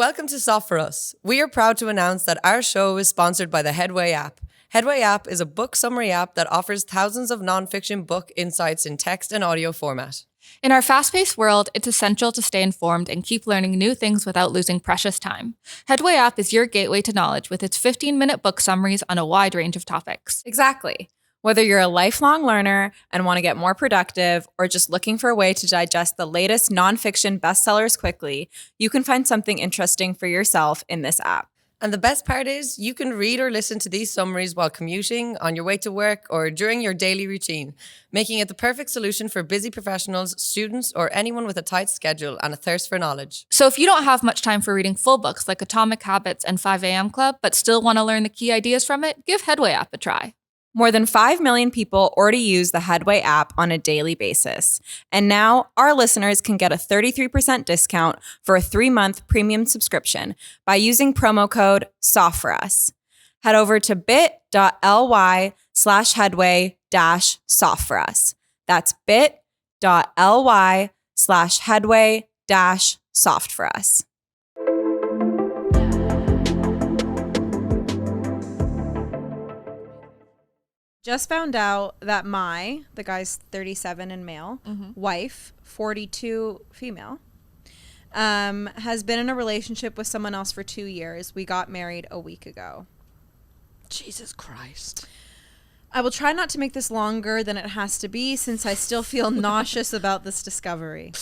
Welcome to Soft for Us. We are proud to announce that our show is sponsored by the Headway app. Headway app is a book summary app that offers thousands of nonfiction book insights in text and audio format. In our fast-paced world, it's essential to stay informed and keep learning new things without losing precious time. Headway app is your gateway to knowledge with its 15-minute book summaries on a wide range of topics. Exactly. Whether you're a lifelong learner and want to get more productive or just looking for a way to digest the latest nonfiction bestsellers quickly, you can find something interesting for yourself in this app. And the best part is you can read or listen to these summaries while commuting, on your way to work, or during your daily routine, making it the perfect solution for busy professionals, students, or anyone with a tight schedule and a thirst for knowledge. So if you don't have much time for reading full books like Atomic Habits and 5 a.m. Club, but still want to learn the key ideas from it, give Headway app a try. More than 5 million people already use the Headway app on a daily basis. And now our listeners can get a 33% discount for a 3-month premium subscription by using promo code SOFTFORUS. Head over to bit.ly/headway-softforus. That's bit.ly/headway-softforus. Just found out that the guy's 37 and male, wife, 42 female, has been in a relationship with someone else for 2 years. We got married a week ago. Jesus Christ. I will try not to make this longer than it has to be since I still feel nauseous about this discovery.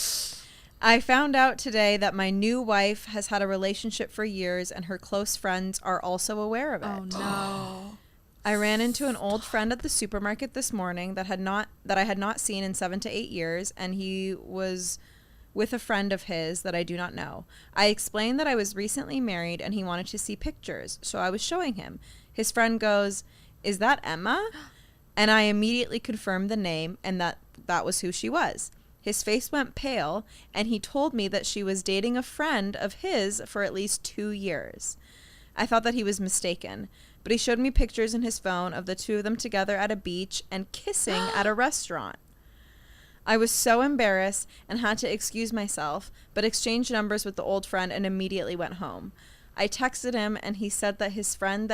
I found out today that my new wife has had a relationship for years and her close friends are also aware of it. Oh, no. I ran into an old friend at the supermarket this morning that I had not seen in 7 to 8 years, and he was with a friend of his that I do not know. I explained that I was recently married and he wanted to see pictures, so I was showing him. His friend goes, "Is that Emma?" And I immediately confirmed the name and that was who she was. His face went pale, and he told me that she was dating a friend of his for at least 2 years. I thought that he was mistaken, but he showed me pictures in his phone of the two of them together at a beach and kissing at a restaurant. I was so embarrassed and had to excuse myself, but exchanged numbers with the old friend and immediately went home. I texted him, and he said that his friend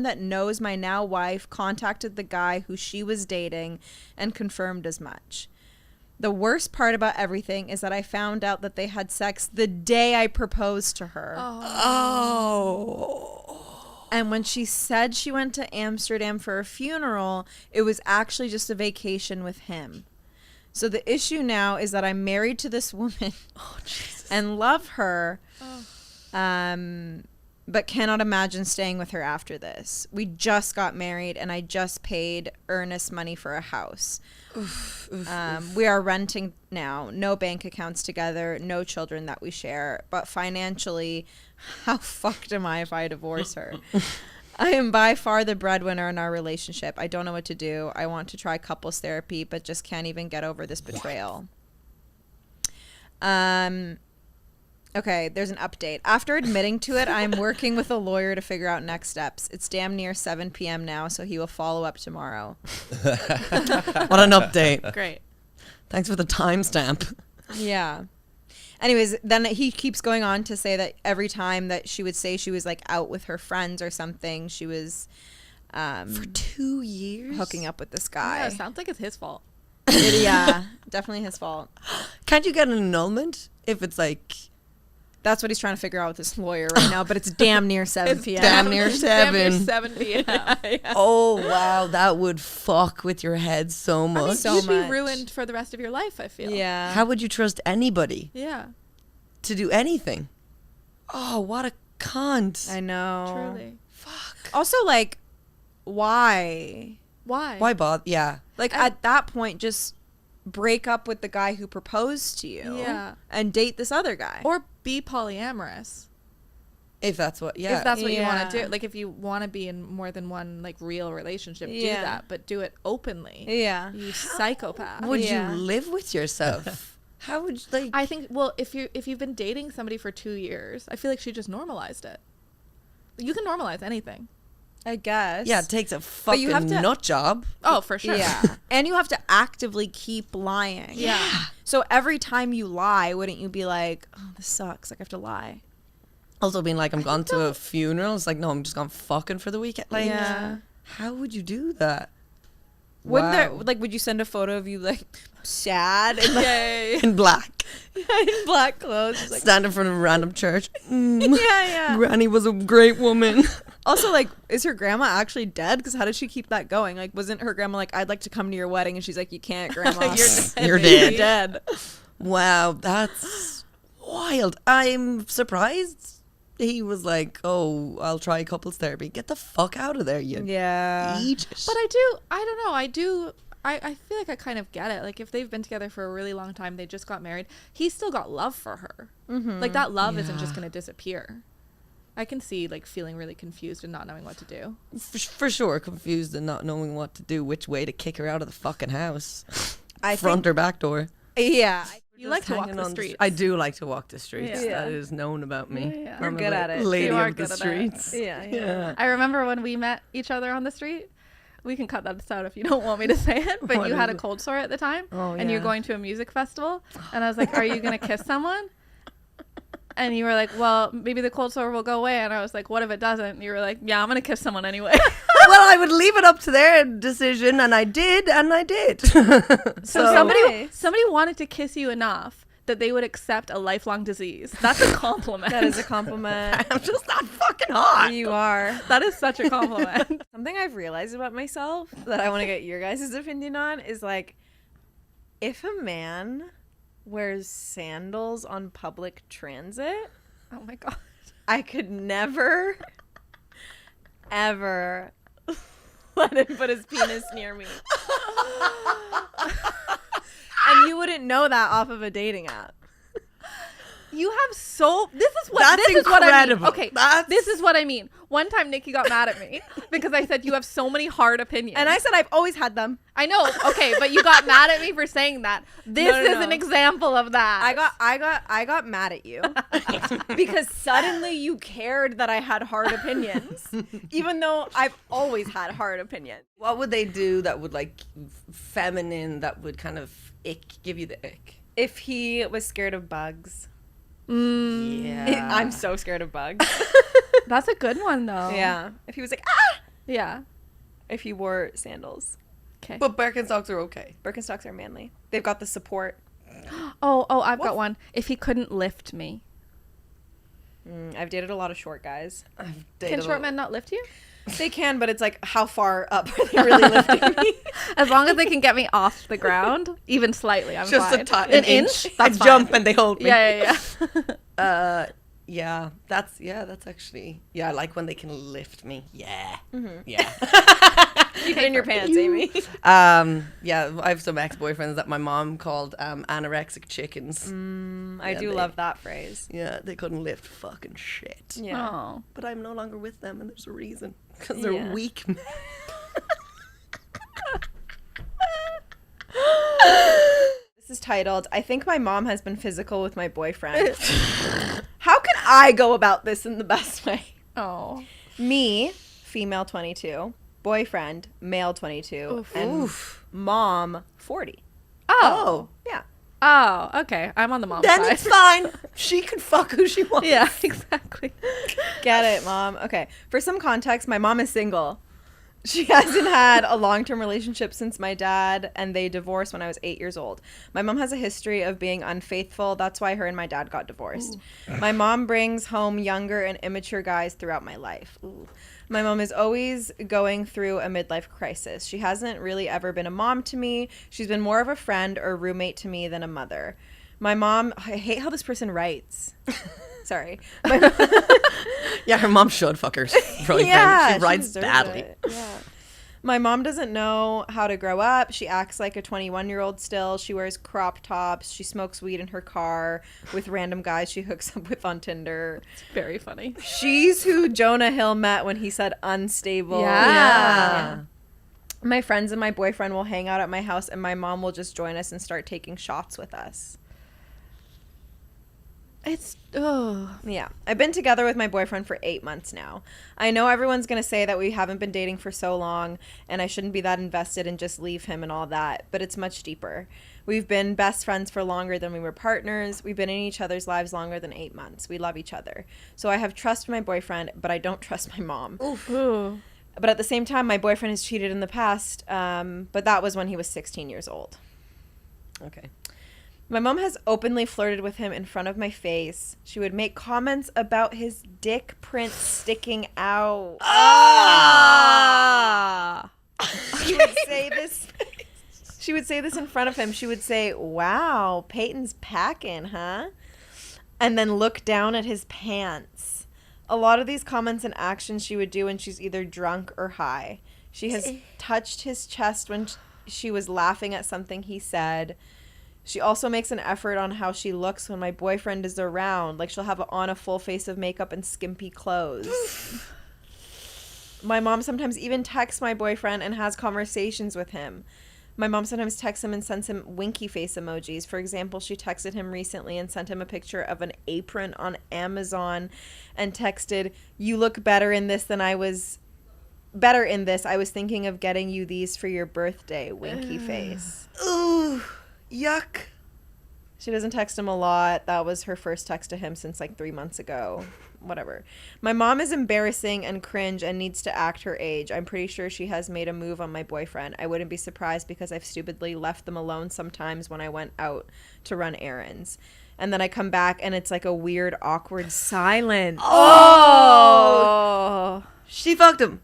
that knows my now wife contacted the guy who she was dating and confirmed as much. The worst part about everything is that I found out that they had sex the day I proposed to her. Oh. And when she said she went to Amsterdam for a funeral, it was actually just a vacation with him. So the issue now is that I'm married to this woman and love her, but cannot imagine staying with her after this. We just got married, and I just paid earnest money for a house. We are renting now, no bank accounts together, no children that we share, but financially, how fucked am I if I divorce her? I am by far the breadwinner in our relationship. I don't know what to do. I want to try couples therapy, but just can't even get over this betrayal. Okay, there's an update. After admitting to it, I'm working with a lawyer to figure out next steps. It's damn near 7 p.m. now, so he will follow up tomorrow. What an update. Great. Thanks for the timestamp. Yeah. Anyways, then he keeps going on to say that every time that she would say she was like out with her friends or something, she was For 2 years? hooking up with this guy. Yeah, sounds like it's his fault. Yeah, definitely his fault. Can't you get an annulment if it's like... That's what he's trying to figure out with his lawyer right now, but it's damn near 7 p.m. Damn near Damn near 7. 7 p.m. Yeah. Oh, wow. That would fuck with your head so much. I mean, So you'd much. be ruined for the rest of your life, I feel. Yeah. How would you trust anybody Yeah. to do anything? Oh, what a cunt. I know. Truly. Fuck. Also, like, why? Why? Why bother? Yeah. Like, at that point, just break up with the guy who proposed to you. Yeah. And date this other guy. Or be polyamorous. If that's what, yeah. If that's what you want Yeah. to do. Like, if you want to be in more than one, like, real relationship, do Yeah. that. But do it openly. Yeah. You psychopath. Would Yeah. you live with yourself? How would you, like... I think, well, if you've been dating somebody for 2 years, I feel like she just normalized it. You can normalize anything. I guess. Yeah, it takes a fucking you have to- nut job. Oh, for sure. Yeah. And you have to actively keep lying. Yeah. So every time you lie, wouldn't you be like, oh, this sucks. Like, I have to lie. Also being like, I'm gone to a funeral. It's like, no, I'm just gone fucking for the weekend. Like, Yeah. how would you do that? Wouldn't there, Wow. like, would you send a photo of you, like, sad and like, In black. in black clothes? Just like, Stand in front of a random church. yeah. Granny was a great woman. Also, like, is her grandma actually dead? Because how did she keep that going? Like, wasn't her grandma like, I'd like to come to your wedding? And she's like, you can't, grandma. You're You're dead. dead. Wow, that's wild. I'm surprised he was like, oh, I'll try couples therapy. Get the fuck out of there, you Yeah. idiot. But I don't know. I feel like I kind of get it. Like, if they've been together for a really long time, they just got married, he's still got love for her. Like, that love isn't just going to disappear. I can see, like, feeling really confused and not knowing what to do. For sure, confused and not knowing what to do, which way to kick her out of the fucking house. I Front think, or back door. yeah. You like to walk Hanging the on streets. I do like to walk the streets. Yeah. That is known about me. Yeah. You're I'm a good at it. Lady You are of the good at it. streets. Yeah. I remember when we met each other on the street. We can cut that out if you don't want me to say it. But What you had is a it? cold sore at the time. Oh, And you're yeah. going to a music festival. And I was like, are you going to kiss someone? And you were like, well, maybe the cold sore will go away. And I was like, what if it doesn't? And you were like, yeah, I'm going to kiss someone anyway. Well, I would leave it up to their decision, and I did. So somebody wanted to kiss you enough that they would accept a lifelong disease. That's a compliment. That is a compliment. I'm just not fucking hot. You are. That is such a compliment. Something I've realized about myself that I want to get your guys' opinion on is like, if a man wears sandals on public transit, Oh my God. I could never, ever let him put his penis near me. And you wouldn't know that off of a dating app. You have so this is what That's this is what I mean. incredible. Okay, That's- this is what I mean. One time Nikki got mad at me because I said you have so many hard opinions. And I said I've always had them. I know, okay, but you got mad at me for saying that. This No. is an example of that. I got mad at you because suddenly you cared that I had hard opinions, even though I've always had hard opinions. What would they do that would like feminine that would kind of give you the ick? If he was scared of bugs. Yeah. I'm so scared of bugs. That's a good one though. Yeah. If he was like, ah! Yeah. If he wore sandals. Okay. But Birkenstocks are okay. Birkenstocks are manly. They've got the support. Oh, I've got one. If he couldn't lift me. I've dated a lot of short guys. I've Can dated short men not lift you? They can, but it's like, how far up are they really lifting me? As long as they can get me off the ground, even slightly, I'm just fine. an inch. I That's fine. jump and they hold me. Yeah. Yeah, that's actually, I like when they can lift me. Yeah. Yeah. Keep it in your pants, Amy. Yeah, I have some ex-boyfriends that my mom called anorexic chickens. I Yeah, do they- love that phrase. Yeah, they couldn't lift fucking shit. Yeah. Oh. But I'm no longer with them, and there's a reason. Because they're Yeah. weak men. This is titled, I think my mom has been physical with my boyfriend. How can I go about this in the best way? Oh. Me, female 22, boyfriend, male 22, Oof. and mom 40. Oh. Yeah. Oh, okay. I'm on the mom Then side. it's fine. She can fuck who she wants. Yeah, exactly. Get it, mom. Okay. For some context, my mom is single. She hasn't had a long-term relationship since my dad, and they divorced when I was 8 years old. My mom has a history of being unfaithful. That's why her and my dad got divorced. Ooh. My mom brings home younger and immature guys throughout my life. Ooh. My mom is always going through a midlife crisis. She hasn't really ever been a mom to me. She's been more of a friend or roommate to me than a mother. My mom, I hate how this person writes. Sorry. Yeah, her mom should fuck her boyfriend. Yeah, she writes deserves badly. it. Yeah. My mom doesn't know how to grow up. She acts like a 21-year-old still. She wears crop tops. She smokes weed in her car with random guys she hooks up with on Tinder. It's very funny. She's who Jonah Hill met when he said unstable. Yeah. My friends and my boyfriend will hang out at my house, and my mom will just join us and start taking shots with us. It's oh Yeah. I've been together with my boyfriend for 8 months now. I know everyone's going to say that we haven't been dating for so long and I shouldn't be that invested and just leave him and all that, but it's much deeper. We've been best friends for longer than we were partners. We've been in each other's lives longer than 8 months. We love each other. So I have trust for my boyfriend, but I don't trust my mom. ooh. But at the same time, my boyfriend has cheated in the past, but that was when he was 16 years old. Okay. My mom has openly flirted with him in front of my face. She would make comments about his dick print sticking out. Ah. She would say this. She would say this in front of him. She would say, "Wow, Peyton's packing, huh?" And then look down at his pants. A lot of these comments and actions she would do when she's either drunk or high. She has touched his chest when she was laughing at something he said. She also makes an effort on how she looks when my boyfriend is around. Like she'll have on a full face of makeup and skimpy clothes. My mom sometimes even texts my boyfriend and has conversations with him. My mom sometimes texts him and sends him winky face emojis. For example, she texted him recently and sent him a picture of an apron on Amazon and texted, "You look better in this than I was... Better in this. I was thinking of getting you these for your birthday." Winky face. Ooh, yuck. She doesn't text him a lot. That was her first text to him since like 3 months ago. Whatever. My mom is embarrassing and cringe and needs to act her age. I'm pretty sure she has made a move on my boyfriend. I wouldn't be surprised because I've stupidly left them alone sometimes when I went out to run errands. And then I come back and it's like a weird, awkward silence. Oh. She fucked him.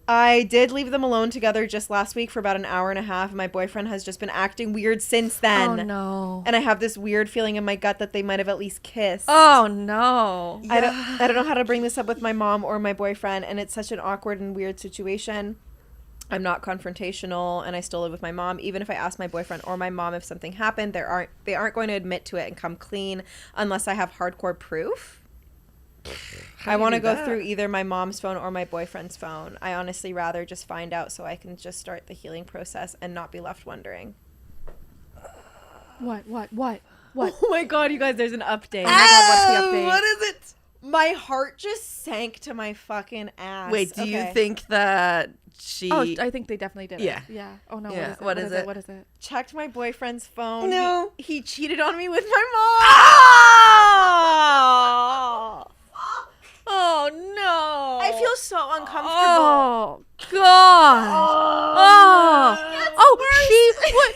I did leave them alone together just last week for about an hour and a half. And my boyfriend has just been acting weird since then. Oh no. And I have this weird feeling in my gut that they might have at least kissed. Oh no. I don't know how to bring this up with my mom or my boyfriend, and it's such an awkward and weird situation. I'm not confrontational, and I still live with my mom. Even if I ask my boyfriend or my mom if something happened, they aren't going to admit to it and come clean unless I have hardcore proof. I want to go through either my mom's phone or my boyfriend's phone. I honestly rather just find out so I can just start the healing process and not be left wondering. What? Oh my god, you guys, there's an update. Oh my god, what's the update? What is it? My heart just sank to my fucking ass. Wait, do you think that she... Oh, I think they definitely did Yeah. it. Yeah. Oh no, Yeah. what is it? What is it? Checked my boyfriend's phone. No. He cheated on me with my mom. Ah! Oh no. I feel so uncomfortable. Oh god. Oh,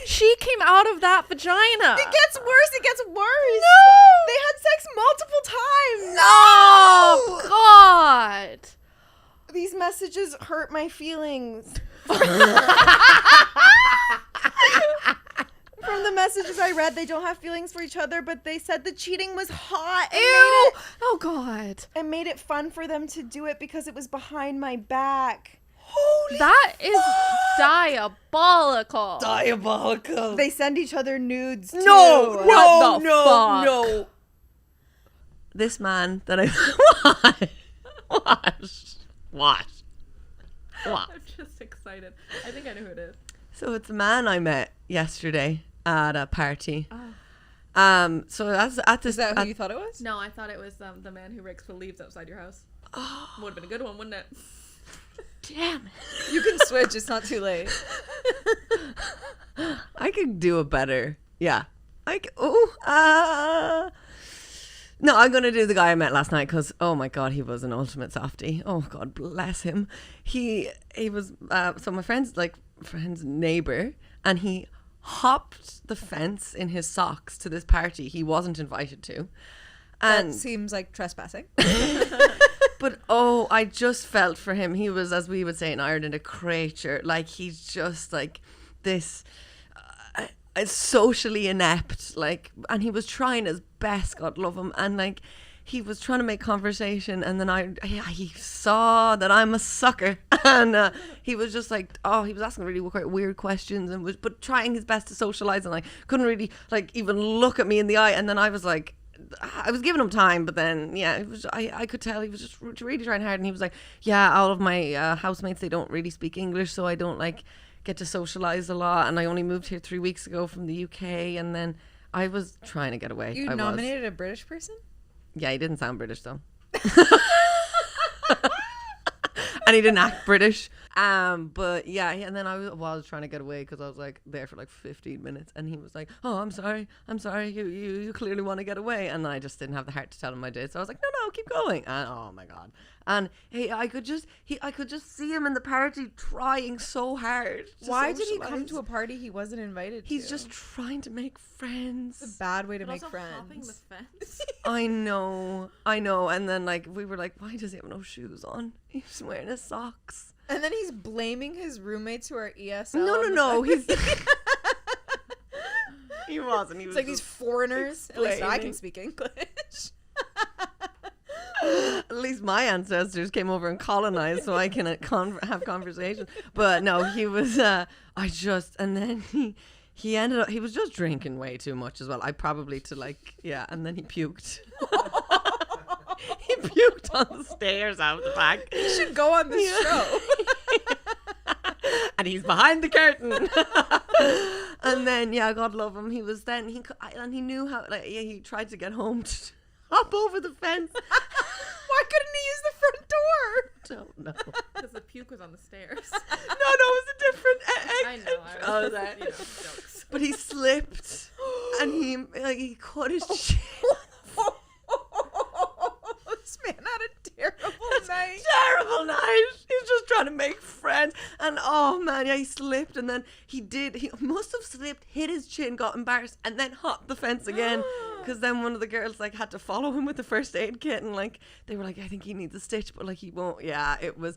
she came out of that vagina. It gets worse. It gets worse. No. They had sex multiple times. Oh god. These messages hurt my feelings. From the messages I read, they don't have feelings for each other, but they said the cheating was hot. And Ew. Oh god. It made it fun for them to do it because it was behind my back. Holy That is diabolical. diabolical. They send each other nudes too. No. What the fuck? This man that I... What? I'm just excited. I think I know who it is. So it's a man I met yesterday at a party. Oh. So that's at this... Is that who you thought it was? No, I thought it was the man who rakes the leaves outside your house. Oh, Would have been a good one, wouldn't it? damn it. You can switch. It's not too late. I could do a better. Yeah. No, I'm going to do the guy I met last night because, oh my God, he was an ultimate softie. Oh God, bless him. He was, so my friend's neighbor, and he hopped the fence in his socks to this party he wasn't invited to. And That seems like trespassing. but oh, I just felt for him. He was, as we would say in Ireland, a creature. Like he's just like this socially inept. Like, and he was trying his best. God love him. And like, he was trying to make conversation, and then he saw that I'm a sucker, and he was just like, oh, he was asking really quite weird questions, and but trying his best to socialize, and like couldn't really like even look at me in the eye. And then I was like, I was giving him time, but then yeah, it was, I could tell he was just really trying hard, and he was like, yeah, all of my housemates, they don't really speak English, so I don't like get to socialize a lot, and I only moved here 3 weeks ago from the UK, and then I was trying to get away. You I nominated a British person? Yeah, he didn't sound British though. And he didn't act British. But yeah, and then I was trying to get away because I was like there for like 15 minutes, and he was like, "Oh, I'm sorry, you clearly want to get away," and I just didn't have the heart to tell him I did. So I was like, "No, keep going." And oh my god, and hey, I could just see him in the party trying so hard. Why did he come to a party he wasn't invited to? He's just trying to make friends. It's a bad way to But make also friends. hopping the fence. I know. And then like we were like, why does he have no shoes on? He's wearing his socks. And then he's blaming his roommates who are ESL. No. He wasn't. He was It's like these foreigners. At least I can explaining. speak English. At least my ancestors came over and colonized, so I can have conversations. But no, he was. And then he ended up. He was just drinking way too much as well. And then he puked. He puked on the stairs out the back. You should go on this show. And he's behind the curtain. And then God love him, he knew how, like, he tried to get home to hop over the fence. Why couldn't he use the front door? Don't know. Because the puke was on the stairs. No, it was a different I know. I was just, jokes. But he slipped and he cut his chin. This man had a terrible night. Terrible night. He's just trying to make friends, and oh man, he slipped, and then he must have slipped, hit his chin, got embarrassed, and then hopped the fence again. Because then one of the girls like had to follow him with the first aid kit, and like they were like, I think he needs a stitch, but like he won't. Yeah, but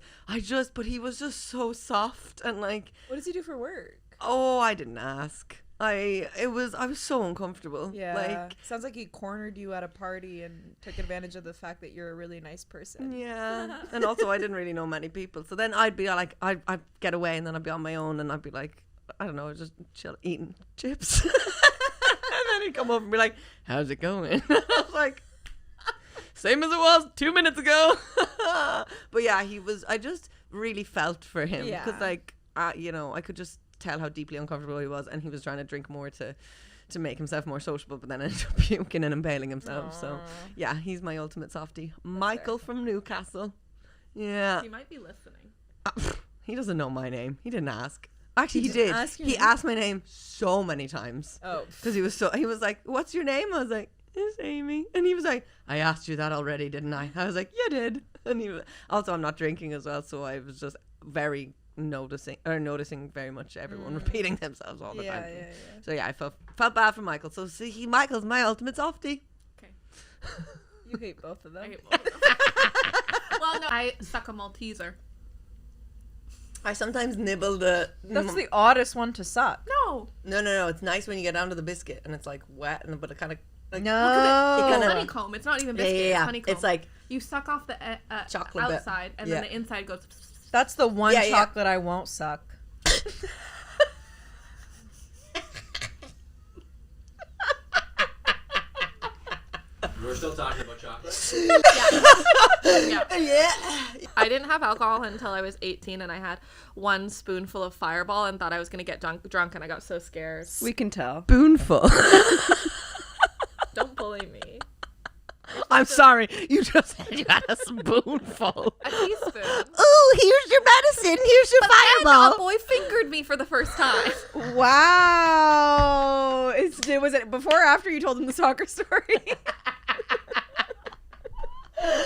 he was just so soft, and like, What does he do for work? oh, I didn't ask. I was so uncomfortable. Yeah. Like, Sounds like he cornered you at a party and took advantage of the fact that you're a really nice person. yeah. And also I didn't really know many people. So then I'd be like, I'd get away, and then I'd be on my own, and I'd be like, I don't know, just chill, eating chips. And then he'd come over and be like, how's it going? I was like, same as it was 2 minutes ago. But yeah, I just really felt for him. Yeah. Because like, I could just tell how deeply uncomfortable he was, and he was trying to drink more to make himself more sociable, but then ended up puking and impaling himself. Aww. So yeah, he's my ultimate softie. Michael from Newcastle. Yeah. He might be listening. He doesn't know my name. He didn't ask. Actually, he didn't did. ask your He name? asked my name so many times. Oh. Because he was like, what's your name? I was like, it's Amy. And he was like, I asked you that already, didn't I? I was like, you did. And he was, also, I'm not drinking as well, so I was just very noticing very much everyone repeating themselves all the time. Yeah. So yeah, I felt bad for Michael. So see, Michael's my ultimate softie. Okay. You hate both of them. I hate both of them. Well, no, I suck a Malteser. I sometimes nibble the. That's the oddest one to suck. No. No. It's nice when you get down to the biscuit and it's like wet, but it kind of. Like, No. It It's kinda- honeycomb. It's not even biscuit. Yeah. It's honeycomb. It's like you suck off the Chocolate bit. outside, and Yeah. then the inside goes. That's the one Yeah, yeah. chocolate I won't suck. We're still talking about chocolate. Yeah. yeah. I didn't have alcohol until I was 18, and I had one spoonful of Fireball and thought I was gonna get drunk, and I got so scared. We can tell. Spoonful. Don't bully me. I'm sorry. You just said you had a spoonful. A teaspoon. Oh, here's your medicine. Here's your And a fireball. boy fingered me for the first time. Wow. Was it before or after you told him the soccer story? I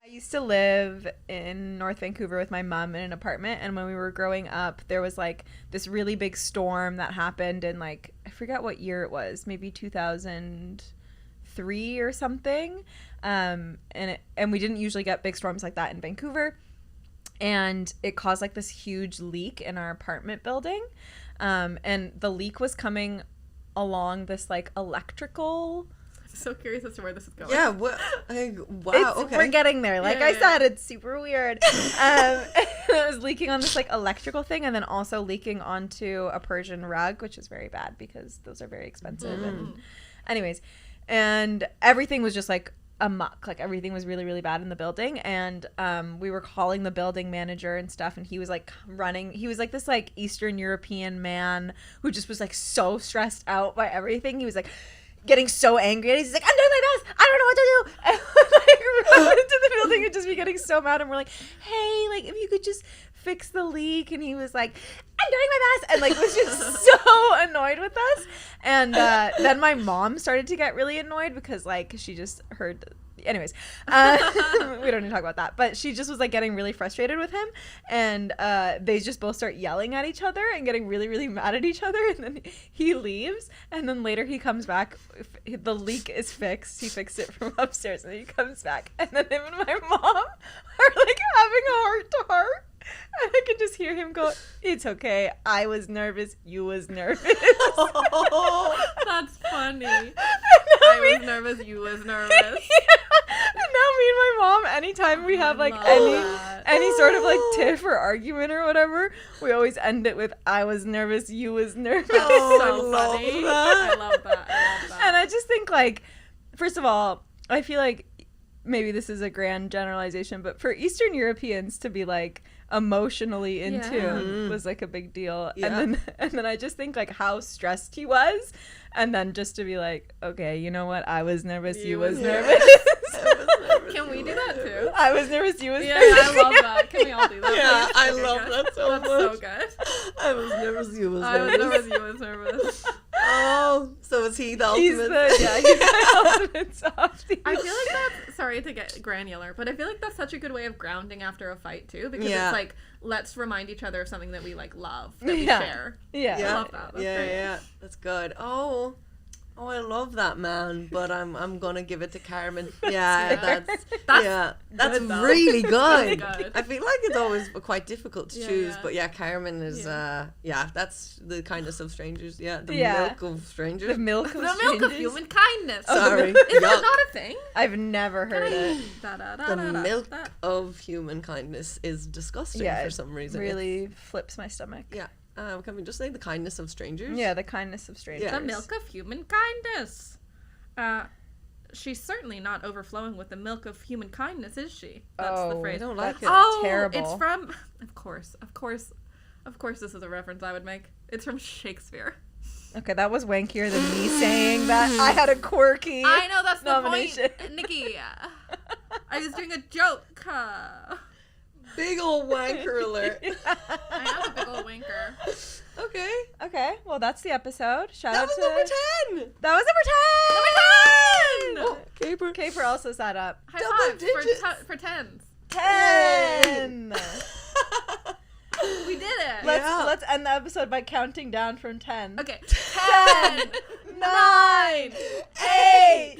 used to live in North Vancouver with my mom in an apartment, and when we were growing up, there was like this really big storm that happened in like, I forget what year it was, maybe 2003 or something. And we didn't usually get big storms like that in Vancouver. And it caused like this huge leak in our apartment building. And the leak was coming along this like electrical. I'm so curious as to where this is going. Yeah. Wow. Okay. We're getting there. Like Yeah, I yeah. said, it's super weird. It was leaking on this like electrical thing, and then also leaking onto a Persian rug, which is very bad because those are very expensive. And anyways, and everything was just like amok. Like everything was really, really bad in the building, and we were calling the building manager and stuff, and he was like running. He was like this like Eastern European man who just was like so stressed out by everything. He was like getting so angry, and he's like, I'm doing my best, I don't know what to do, and like run into the building and just be getting so mad, and we're like, hey, like if you could just fix the leak, and he was like, I'm doing my best, and like was just so annoyed with us. And then my mom started to get really annoyed because like she just heard, anyways, we don't need to talk about that, but she just was like getting really frustrated with him, and they just both start yelling at each other and getting really, really mad at each other, and then he leaves, and then later he comes back, the leak is fixed, he fixed it from upstairs, and then he comes back, and then him and my mom are like having a heart to heart. And I can just hear him go, it's okay, I was nervous, you was nervous. That's funny. I was nervous, you was nervous. Yeah. And now me and my mom, anytime we have like any sort of like tiff or argument or whatever, we always end it with, I was nervous, you was nervous. That's so funny. I love that. And I just think like, first of all, I feel like maybe this is a grand generalization, but for Eastern Europeans to be like emotionally in tune was like a big deal. And then I just think like how stressed he was, and then just to be like, okay, you know what, I was nervous, you was nervous. Can we do that too? I was nervous, you was Yeah, nervous. I love that. Can we all do that? Yeah, please? I Okay, love good. that so That's much. so good. I was nervous, you was I was nervous. nervous, you was nervous. Oh, so is he the He's ultimate? he's the ultimate softie. I feel like that's, sorry to get granular, but I feel like that's such a good way of grounding after a fight too, because Yeah. it's like, let's remind each other of something that we like love, that we Yeah. share. Yeah. I love that. That's great. Yeah, that's good. Oh, I love that, man. But I'm gonna give it to Carmen. Yeah, that's good, though. really good. Really good. I feel like it's always quite difficult to Yeah, choose, yeah. but yeah, Carmen is that's the kindness of strangers. Yeah, the Yeah. milk of strangers. The milk of The milk of strangers. human kindness. Sorry, Is that yuck. not a thing? I've never heard it. The milk of human kindness is disgusting Yeah, for some reason. really flips my stomach. Yeah. Can we just say the kindness of strangers? Yeah, the kindness of strangers. Yeah. The milk of human kindness. She's certainly not overflowing with the milk of human kindness, is she? That's the phrase. I don't like That's it. Oh, terrible. it's from, of course, this is a reference I would make. It's from Shakespeare. Okay, that was wankier than me saying that I had a quirky I know, that's the nomination. point, Nikki. I was doing a joke. Big old wanker alert. I am a big old wanker. Okay. Okay, well that's the episode. Shout That out was to number 10. That was number 10. Oh, Caper. Caper also sat up. High Double five digits. for tens. 10. We did it. Let's end the episode by counting down from 10. Okay. 10, 9, 8,